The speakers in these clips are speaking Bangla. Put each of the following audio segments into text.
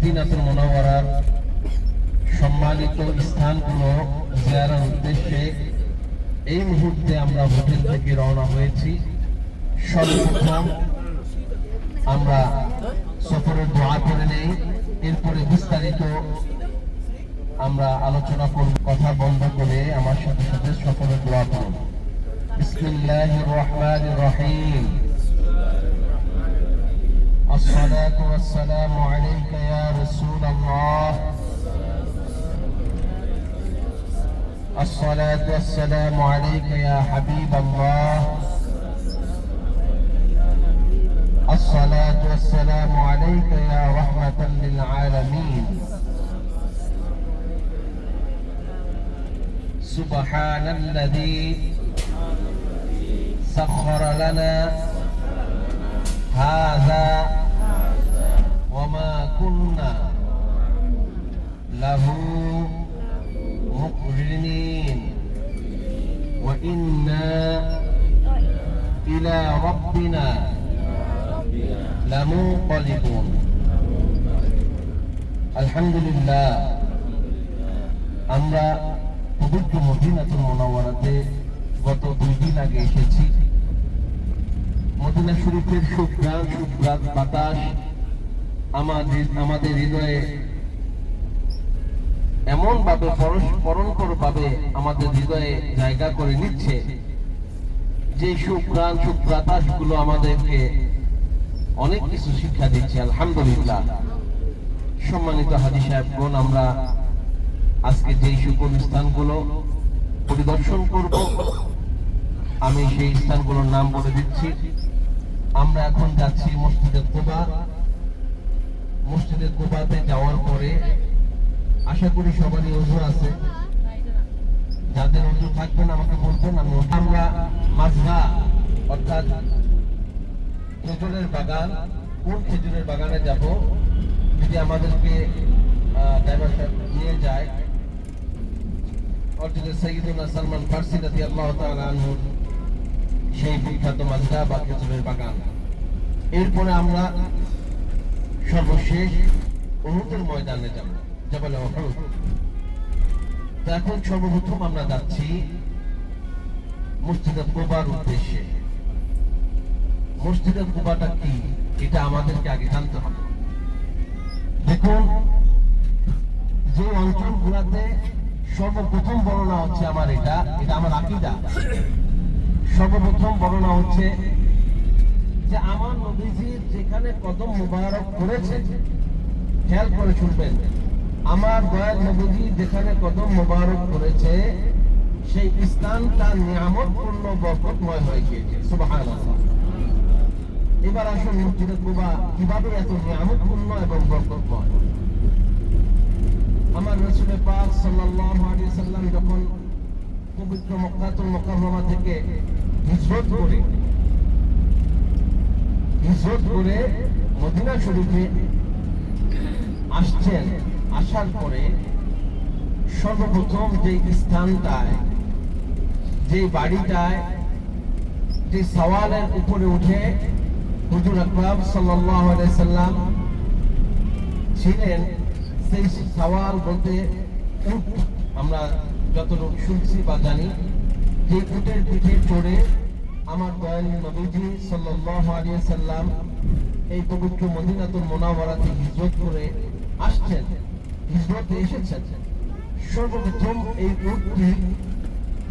মদিনাতুল মুনাওয়ারার সম্মানিত স্থানগুলো জিয়ারার উদ্দেশ্যে এই মুহূর্তে আমরা হোটেল থেকে রওনা হয়েছি। সর্বপ্রথম আমরা সফরের দোয়া করে নেই, এরপরে বিস্তারিত আমরা আলোচনা করব। কথা বন্ধ করে আমার সাথে সাথে সফরের দোয়া করব। বিসমিল্লাহির রহমানির রহিম। আসসালাতু ওয়াসসালামু আলাইকা ইয়া রাসূলুল্লাহ। الصلاة والسلام عليك يا حبيب الله. الصلاة والسلام عليك يا رحمة للعالمين. سبحان الذي سخر لنا هذا وما كنا له مقرنين وإنا إلى ربنا لمنقلبون. الحمد لله আমরা পবিত্র মদিনাতুল মুনাওয়ারাতে গত 2 দিন আগে এসেছি। মদিনা শরীফের সুঘ্রাণ বাতাস আমাদের হৃদয়ে এমন ভাবে পরস্পর ভাবে আমাদের হৃদয়ে জায়গা করে নিচ্ছে যে সুঘ্রাণ বাতাস গুলো আমাদেরকে অনেক কিছু শিক্ষা দিচ্ছে। আলহামদুলিল্লাহ। সম্মানিত হাজী সাহেবগণ, আমরা আজকে যে সকল স্থানগুলো পরিদর্শন করব আমি সেই স্থানগুলোর নাম বলে দিচ্ছি। আমরা এখন যাচ্ছি মসজিদে কুবা। মসজিদে কুবাতে যাওয়ার পরে আশা করি সবারই ওযু আছে। যাদের ওযু থাকবে না আমাকে বলবেন। আমরা মাজগা অর্থাৎ খেজুরের বাগান, কোন খেজুরের বাগানে যাব যদি আমাদেরকে ড্রাইভার সাহেব নিয়ে যায়। অর্থাৎ সাইয়্যিদুনা সালমান ফারসি রাদিয়াল্লাহু তাআলা আনহু সেই বিখ্যাত মাজগা বা খেজুরের বাগান। এরপরে আমরা সর্বশেষ উহুদের ময়দানে যাব, জাবাল উহুদ। তো এখন সর্বপ্রথম আমরা যাচ্ছি মসজিদে কুবার উদ্দেশ্যে। মসজিদে কুবাটা কি এটা আমাদেরকে আগে জানতে হবে। দেখুন, যে অঞ্চলগুলোতে সর্বপ্রথম বর্ণনা হচ্ছে এটা আমার আকীদা। সর্বপ্রথম বর্ণনা হচ্ছে যে আমার নবীজির যেখানে কদম মুবারক পড়েছে, খেয়াল করে শুনবেন, আমার দয়াল নবীজি যেখানে কদম মুবারক পড়েছে সেই স্থানটা নিয়ামতপূর্ণ বরকতময় হয়ে গিয়েছে। সুবহানাল্লাহ। এবার আসুন মসজিদে কুবা কিভাবে এত নিয়ামতপূর্ণ এবং বরকতময়। আমার রাসূল পাক সাল্লাল্লাহু আলাইহি সাল্লাম যখন পবিত্র মক্কাতুল মুকাররমা থেকে হিজরত করে মদিনা শরীফে আসছেন, আসার পরে সর্বপ্রথম যে স্থানটায়, যে বাড়িটায়, যে সওয়ালের উপরে উঠে হুজুর আকরাম সাল্লাল্লাহু আলাইহি সাল্লাম ছিলেন, সেই সওয়াল বলতে উট, আমরা যতটুকু শুনছি বা জানি, যে উটের পিঠে চড়ে আমার দয়াল নবীজি সাল্লাল্লাহু আলাইহি সাল্লাম এই পবিত্র মদিনাতুল মুনাওয়ারাতে হিজরত করে আসছেন, হিজরতে এসেছেন। সর্বপ্রথম এই উটটি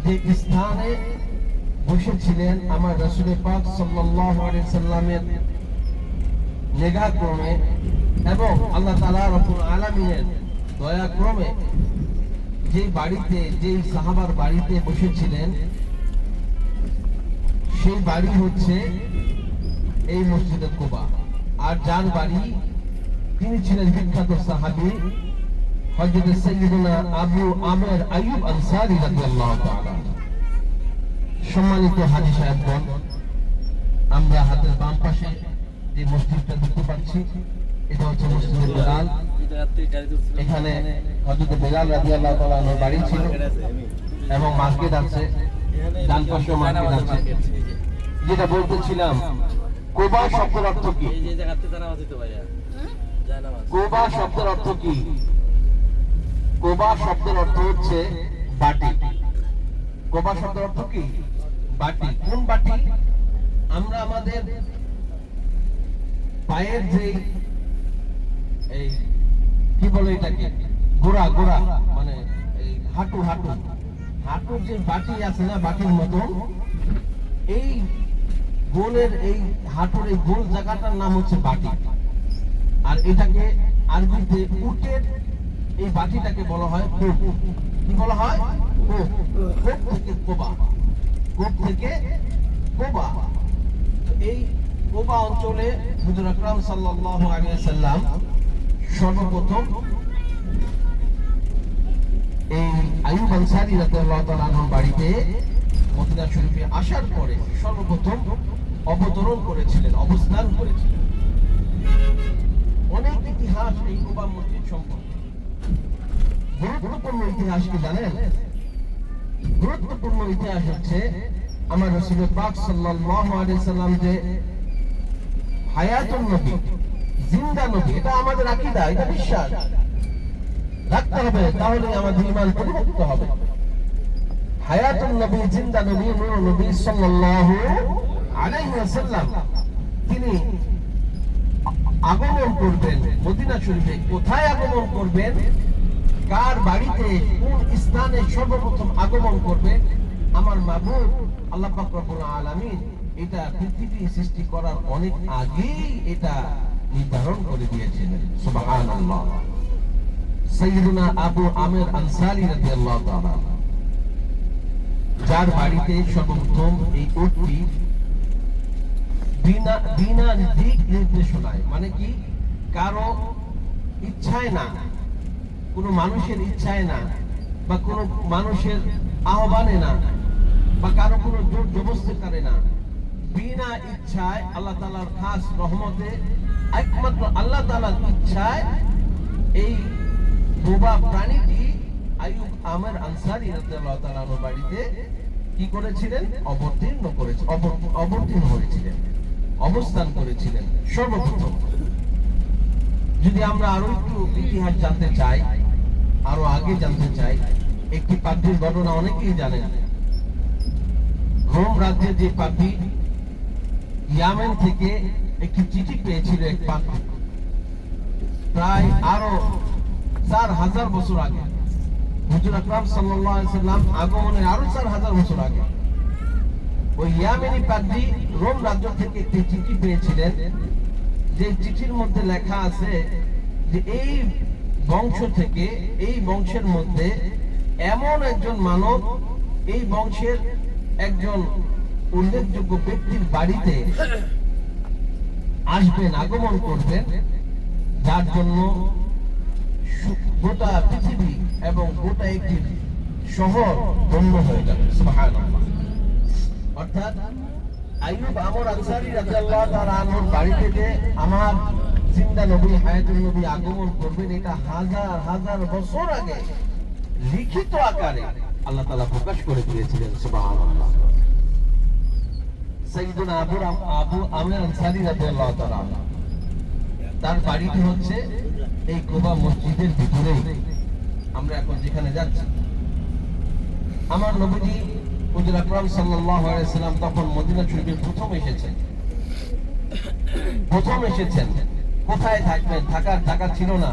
যে স্থানে বসেছিলেন আমার রাসূল পাক সাল্লাল্লাহু আলাইহি সাল্লামের নিগাহক্রমে এবং আল্লাহ তাআলা রব্বুল আলামিনের দয়াক্রমে যে বাড়িতে, যে সাহাবার বাড়িতে বসেছিলেন সেই বাড়ি হচ্ছে এই মসজিদে কুবা। আর যার বাড়ি, তিনি ছিলেন বিখ্যাত সাহাবী হযরত সাইয়্যিদুনা আবু আমের আইয়ুব আনসারী রাদিয়াল্লাহু তাআলা। সম্মানিত হাজী সাহেবগণ, আমরা হাতের বাম পাশে যে মসজিদটা দেখতে পাচ্ছি এটা হচ্ছে মসজিদে বেলাল। এখানে হযরত বেলাল রাদিয়াল্লাহু তাআলা আনহুর বাড়ি ছিল এবং মার্কেট আছে, ডান পাশে মার্কেট আছে। যেটা বলতেছিলাম, কুবা শব্দের অর্থ কি? এই যে জায়গাতে তারা নামাজ দিতে পারে, যায় নামাজ। কোবা শব্দের অর্থ কি? কোবা শব্দের অর্থ হচ্ছে বাটি। কোবা শব্দের অর্থ কি? বাটি। কোন বাটি? আমরা আমাদের পায়ের যে এই কি বলে এটাকে, গোড়া গোড়া মানে এই হাঁটু হাঁটু হাঁটুর যে বাটি আছে না, বাটির মতো এই গোলের এই হাঁটুর এই গোল জায়গাটার নাম হচ্ছে বাটি। আর এটাকে আরবিতে উটের এই বাটিটাকে বলা হয় কোপ। কি বলা হয়? কোপ। কোপ থেকে কোবা, কোপ থেকে কোবা। এই কোবা অঞ্চলে হুজুর আকরাম সাল্লাল্লাহু আলাইহি ওয়াসাল্লাম সর্বপ্রথম এই আইয়ুব আনসারী রাদিয়াল্লাহু তাআলা আনহুর বাড়িতে মদিনা শরীফে আসার পরে সর্বপ্রথম অবতরণ করেছিলেন, অবস্থান করেছিলেন। অনেক ইতিহাস এই কোবা মসজিদ সম্পর্কে। গুরুত্বপূর্ণ ইতিহাস কি জানেন? গুরুত্বপূর্ণ ইতিহাস হচ্ছে আমার রাসূল পাক সাল্লাল্লাহু আলাইহি সাল্লাম যে হায়াতুন নবী, জিন্দা নবী, এটা আমাদের আকীদা, এটা বিশ্বাস রাখতে হবে, তাহলে আমাদের ঈমান পরিপক্ক হবে। হায়াতুন নবী, জিন্দা নবী, নূর নবী সাল্লাল্লাহু আলাইহি ওয়াসাল্লাম তিনি আগমন করবেন মদিনা শরীফে। কোথায় আগমন করবেন, কার বাড়িতে, কোন স্থানে সর্বপ্রথম আগমন করবেন, আমার মাবুদ আল্লাহ পাক রব্বুল আলামিন এটা পৃথিবী সৃষ্টি করার অনেক আগেই এটা নির্ধারণ করে দিয়েছিলেন। সুবহানাল্লাহ। সাইয়্যিদুনা আবু আমির আনসারী রাদিয়াল্লাহু তাআলা, যার বাড়িতে সর্বপ্রথম এই উটটি বিনা দিক নির্দেশনায়, মানে কি কারো ইচ্ছায় না, কোন মানুষের ইচ্ছায় না, বা কোন মানুষের আহ্বানে না, বা কারো কোনো জোর জবরদস্তি না, বিনা ইচ্ছায় আল্লাহ তাআলার খাস রহমতে, একমাত্র আল্লাহ তাআলার ইচ্ছায় এই বোবা প্রাণীটি আইয়ুব আমির আনসারী রাদিয়াল্লাহু তাআলা আনহুর বাড়িতে কি করেছিলেন? অবতীর্ণ হয়েছিলেন, অবস্থান করেছিলেন সর্বপ্রথম। যদি আমরা আরো একটু ইতিহাস জানতে চাই, আরো আগে জানতে চাই, একটি পাদ্রীর ঘটনা অনেকেই জানেন। রোম রাজ্যের যে পাদ্রী ইয়ামেন থেকে একটি চিঠি পেয়েছিল এক পাদ্রী, প্রায় আরো 4000 বছর আগে, হুজুর আকরাম সাল্লাল্লাহু আলাইহি সাল্লাম আগমনের আরো 4000 বছর আগে ওই ইয়ামেনি পাদ্রী রোম রাজ্য থেকে একটি চিঠি পেয়েছিলেন। যে চিঠির মধ্যে লেখা আছে যে এই বংশ থেকে, এই বংশের মধ্যে এমন একজন মানব, এই বংশের একজন উল্লেখযোগ্য ব্যক্তির বাড়িতে আসবেন, আগমন করবেন, যার জন্য গোটা পৃথিবী এবং গোটা একটি শহর ধন্য হয়ে যাবে। সুবহানাল্লাহ। অর্থাৎ আইয়ুব আমির আনসারী রাদিয়াল্লাহু তাআলা আনহুর বাড়িতে যে আমার জিন্দা নবী, হায়াতুন নবী আগমন করবেন, এটা হাজার হাজার বছর আগে লিখিত আকারে আল্লাহ তাআলা প্রকাশ করে দিয়েছিলেন। সুবহানাল্লাহ। সাইয়্যিদুনা আবু আমির আনসারী রাদিয়াল্লাহু তাআলা, তার বাড়িটি হচ্ছে এই কোবা মসজিদের ভিতরেই। আমরা এখন যেখানে যাচ্ছি, আমার নবীজি হুজুর আকরাম সাল্লাল্লাহু আলাইহি ওয়াসাল্লাম তখন মদিনা শরীফে প্রথম এসেছেন। কোথায় থাকবেন? থাকার জায়গা ছিল না।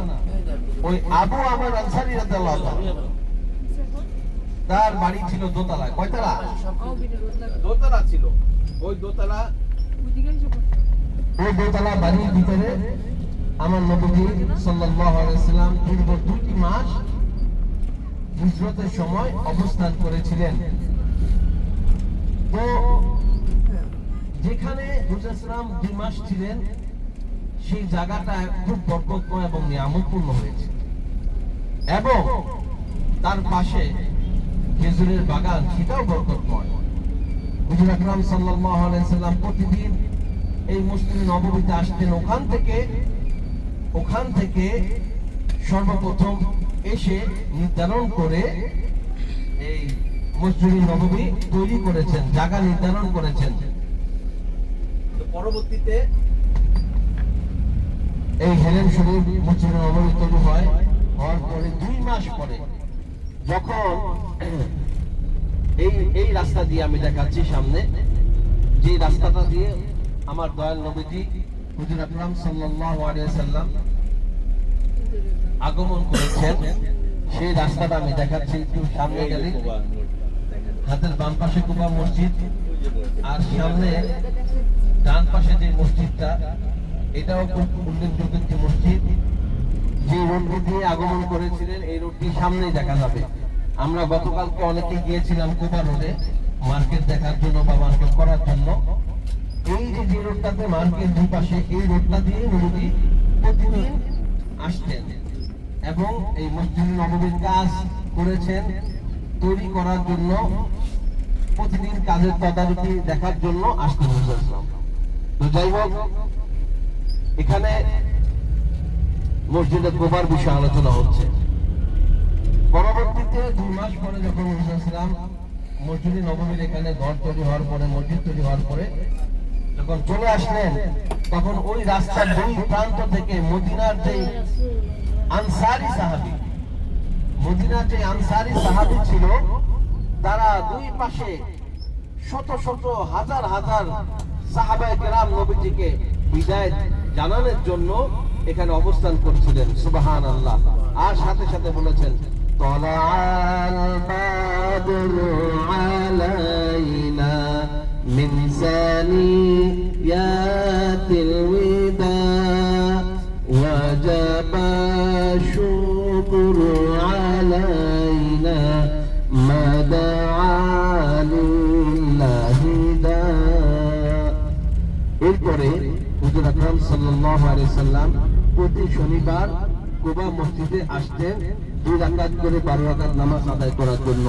ওই আবু আমির আনসারী রাদিয়াল্লাহু তাআলা, তার বাড়ি ছিল দোতলায়। কয়তলা? দোতলা ছিল। ওই দোতলা বাড়ির ভিতরে আমার নবী সাল্লাল্লাহু আলাইহি ওয়াসাল্লাম দীর্ঘ 2টি মাস হিজরতের সময় অবস্থান করেছিলেন। তো যেখানে হুজুর সাল্লাম 2 মাস ছিলেন, সেই জায়গাটা খুব বরকতময় এবং নিয়ামতপূর্ণ হয়েছে, এবং তার পাশে খেজুরের বাগান, সেটাও বরকতময়। হুজুর আকরাম সাল্লাল্লাহু আলাইহি ওয়াসাল্লাম প্রতিদিন এই মসজিদে নববীতে আসতেন। ওখান থেকে সর্বপ্রথম এসে নির্ধারণ করে এই মসজিদে নববী তৈরি করেছেন, জায়গা নির্ধারণ করেছেন। পরবর্তীতে এই হেলেম শরীফ মসজিদ নববী তৈরি হয়, হওয়ার পরে 2 মাস পরে যখন এই রাস্তা দিয়ে আমি দেখাচ্ছি সামনে, যে রাস্তাটা দিয়ে আমার দয়াল নবীজি হুজুর আকরাম সাল্লাল্লাহু আলাইহি সাল্লাম আগমন করেছেন, সেই রাস্তাটা আমি দেখাচ্ছি। একটু সামনে গেলে হাতের বাম পাশে কুবা মসজিদ, আর সামনে ডান পাশে যে মসজিদটা, এটাও খুব উল্লেখযোগ্য একটি মসজিদ। যে রোডটি দিয়ে আগমন করেছিলেন এই রোডটি সামনেই দেখা যাবে। আমরা গতকালকে অনেকে গিয়েছিলাম কুবা রোডে মার্কেট দেখার জন্য বা মার্কেট করার জন্য। এই যে রোডটাতে মার্কেট দুই পাশে, এই রোডটা দিয়ে নবী প্রতিদিন আসতেন এবং এই মসজিদ নববীর কাজ করেছেন তৈরি করার জন্য, প্রতিদিন কাজের তদারকি দেখার জন্য আসতেন হুজুর। তো যাই হোক, এখানে মসজিদে কুবার বিষয়ে আলোচনা হচ্ছে। পরবর্তীতে 2 মাস পরে যখন হুজুর মসজিদে নববীর এখানে ঘর তৈরি হওয়ার পরে, মসজিদ তৈরি হওয়ার পরে যখন চলে আসলেন, তখন ওই রাস্তার 2 প্রান্ত থেকে মদিনার যে আনসারী সাহাবী, মদিনার যে আনসারী সাহাবী ছিল, তারা 2 পাশে শত শত হাজার হাজার সাহাবায়ে কেরাম নবীজিকে বিদায় জানানোর জন্য এখানে অবস্থান করছিলেন। সুবহানাল্লাহ। আর সাথে সাথে বলেছেন, তালাআল বাদরু আলাইনা মিন সানিয়াতিল ওয়াদা ওয়াজাবা শুকরু আলাইনা মা দাআ লিল্লাহি দা। এরপরে হুজুর আকরাম সাল্লাল্লাহু আলাইহি সাল্লাম প্রতি শনিবার কুবা মসজিদে আসতেন 2 রাকাত করে 12 রাকাত নামাজ আদায় করার জন্য।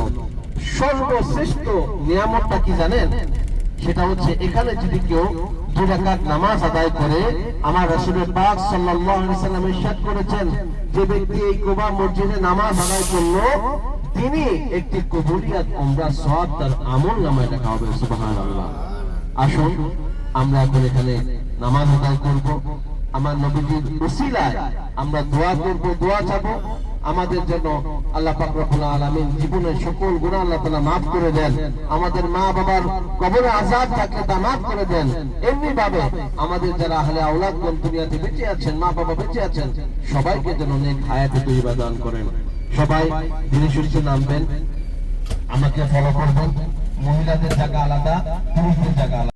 সর্বশ্রেষ্ঠ নিয়ামতটা কি জানেন? সেটা হচ্ছে এখানে যদি কেউ 2 রাকাত নামাজ আদায় করে, আমার রাসূল পাক সাল্লাল্লাহু আলাইহি সাল্লাম ইরশাদ করেছেন, যে ব্যক্তি এই কুবা মসজিদে নামাজ আদায় করলো, তিনি একটি কবুলিয়াত উমরা সওয়াব তার আমলনামায় লেখা হবে। সুবহানাল্লাহ। আসুন আমরা এখন এখানে নামাজ আদায় করব, আমার নবীজির উসিলায় আমরা দোয়া করব, দোয়া চাবো আমাদের জন্য আল্লাহ পাক রব্বুল আলামিন জীবনের সকল গুনাহ আল্লাহ তাআলা maaf করে দেন, আমাদের মা বাবার কবরে আযাব থাকলে তা maaf করে দেন। এমনি ভাবে আমাদের যারা আহলে আওলাদগণ দুনিয়াতে বেঁচে আছেন, মা বাবা বেঁচে আছেন, সবাইকে যেন নেক হায়াতে তৈয়বা দান করেন। সবাই দিনে শরীফে নামবেন, আমাকে ফলো করবেন। মহিলাদের জায়গা আলাদা, পুরুষদের জায়গা আলাদা।